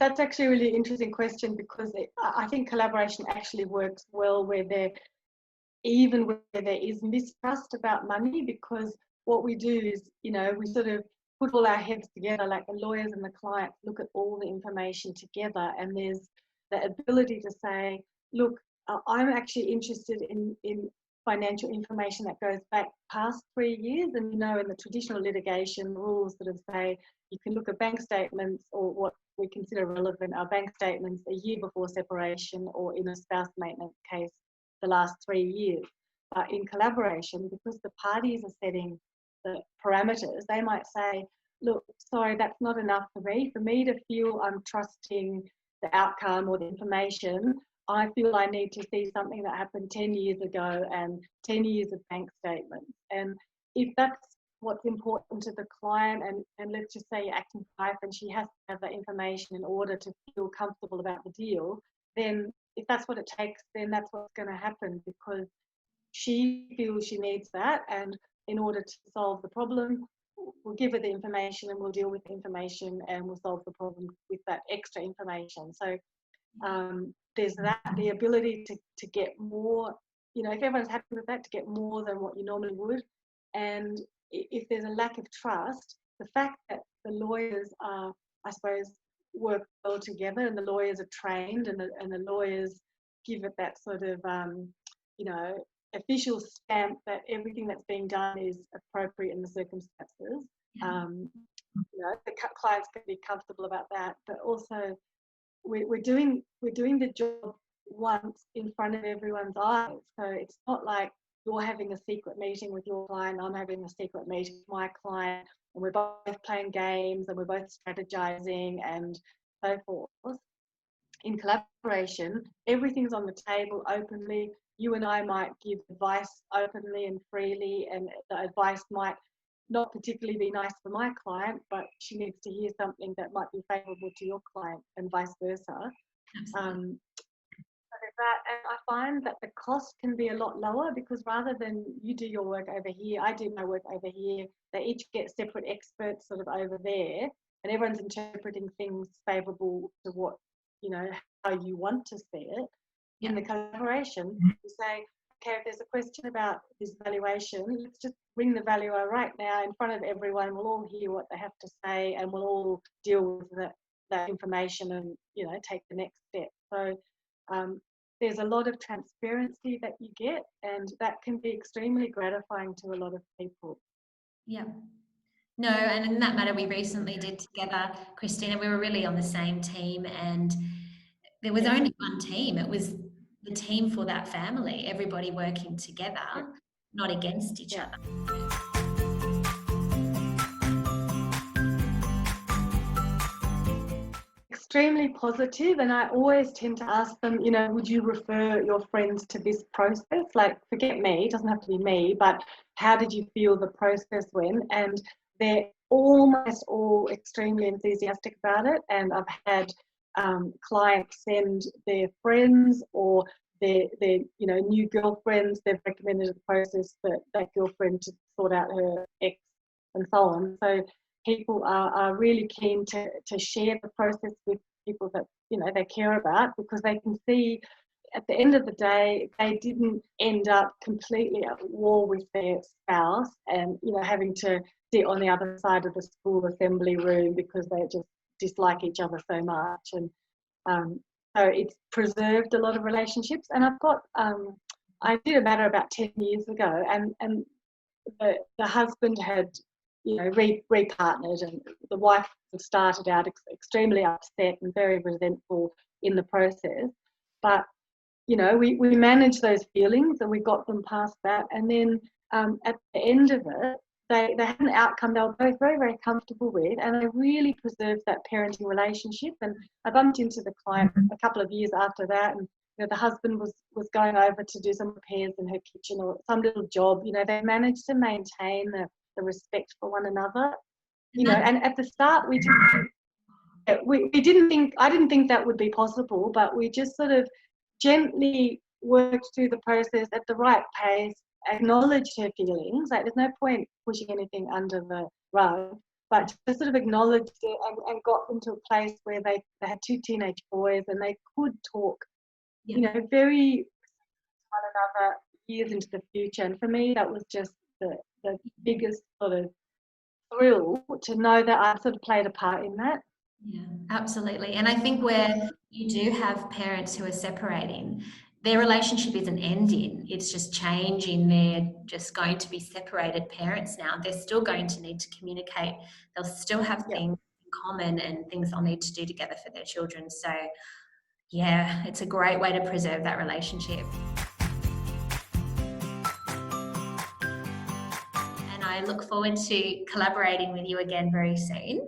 That's actually a really interesting question, because I think collaboration actually works well even where there is mistrust about money, because what we do is, we sort of put all our heads together, like the lawyers and the clients look at all the information together, and there's the ability to say, look, I'm actually interested in financial information that goes back past 3 years. And, in the traditional litigation rules sort of say you can look at bank statements, or what we consider relevant are bank statements a year before separation, or in a spouse maintenance case, the last 3 years. But in collaboration, because the parties are setting the parameters, they might say, look, sorry, that's not enough for me. For me to feel I'm trusting the outcome or the information, I feel I need to see something that happened 10 years ago and 10 years of bank statements. And if that's what's important to the client, and let's just say you're acting for wife and she has to have that information in order to feel comfortable about the deal, then if that's what it takes, then that's what's going to happen, because she feels she needs that. And in order to solve the problem, we'll give her the information and we'll deal with the information and we'll solve the problem with that extra information. So there's the ability to get more, if everyone's happy with that, to get more than what you normally would. And if there's a lack of trust, the fact that the lawyers are, I suppose, work well together, and the lawyers are trained, and the lawyers give it that sort of, official stamp that everything that's being done is appropriate in the circumstances. The clients can be comfortable about that, but also we're doing the job once in front of everyone's eyes. So it's not like you're having a secret meeting with your client, I'm having a secret meeting with my client, and we're both playing games and we're both strategizing and so forth. In collaboration, everything's on the table openly. You and I might give advice openly and freely, and the advice might not particularly be nice for my client, but she needs to hear something that might be favourable to your client, and vice versa. And I find that the cost can be a lot lower, because rather than you do your work over here, I do my work over here, they each get separate experts sort of over there, and everyone's interpreting things favourable to what, how you want to see it. In the collaboration, you say, okay, if there's a question about this valuation, let's just bring the valuer right now in front of everyone. We'll all hear what they have to say, and we'll all deal with that information and, take the next step. So there's a lot of transparency that you get, and that can be extremely gratifying to a lot of people. Yeah. No, and in that matter, we recently did together, Cristina, we were really on the same team, and there was only one team. It was the team for that family, everybody working together, not against each other. Extremely positive, and I always tend to ask them, would you refer your friends to this process? Like, forget me, it doesn't have to be me, but how did you feel the process went? And they're almost all extremely enthusiastic about it. And I've had clients send their friends or their new girlfriends. They've recommended the process for that girlfriend to sort out her ex and so on. So people are really keen to share the process with people that they care about, because they can see at the end of the day they didn't end up completely at war with their spouse and having to sit on the other side of the school assembly room because they just dislike each other so much. And so it's preserved a lot of relationships. And I've got I did a matter about 10 years ago, and the husband had repartnered, and the wife started out extremely upset and very resentful in the process. But we managed those feelings and we got them past that. And then at the end of it, they had an outcome they were both very, very comfortable with, and they really preserved that parenting relationship. And I bumped into the client a couple of years after that, and the husband was going over to do some repairs in her kitchen or some little job. They managed to maintain the respect for one another. And at the start we didn't think, I didn't think that would be possible, but we just sort of gently worked through the process at the right pace, acknowledged her feelings. Like, there's no point pushing anything under the rug, but just sort of acknowledged it and got them to a place where they had two teenage boys and they could talk, you know, very one another years into the future. And for me, that was just the biggest sort of thrill to know that I sort of played a part in that. Yeah, absolutely. And I think where you do have parents who are separating, their relationship isn't ending, it's just changing. They're just going to be separated parents now. They're still going to need to communicate. They'll still have things in common and things they'll need to do together for their children. So, yeah, it's a great way to preserve that relationship. And I look forward to collaborating with you again very soon.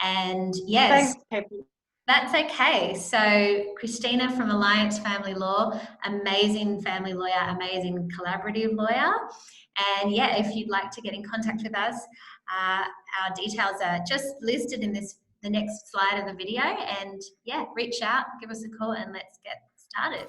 And yes. Thanks, Pepe. That's okay. So, Cristina from Alliance Family Law, amazing family lawyer, amazing collaborative lawyer. And yeah, if you'd like to get in contact with us, our details are just listed in the next slide of the video. And yeah, reach out, give us a call, and let's get started.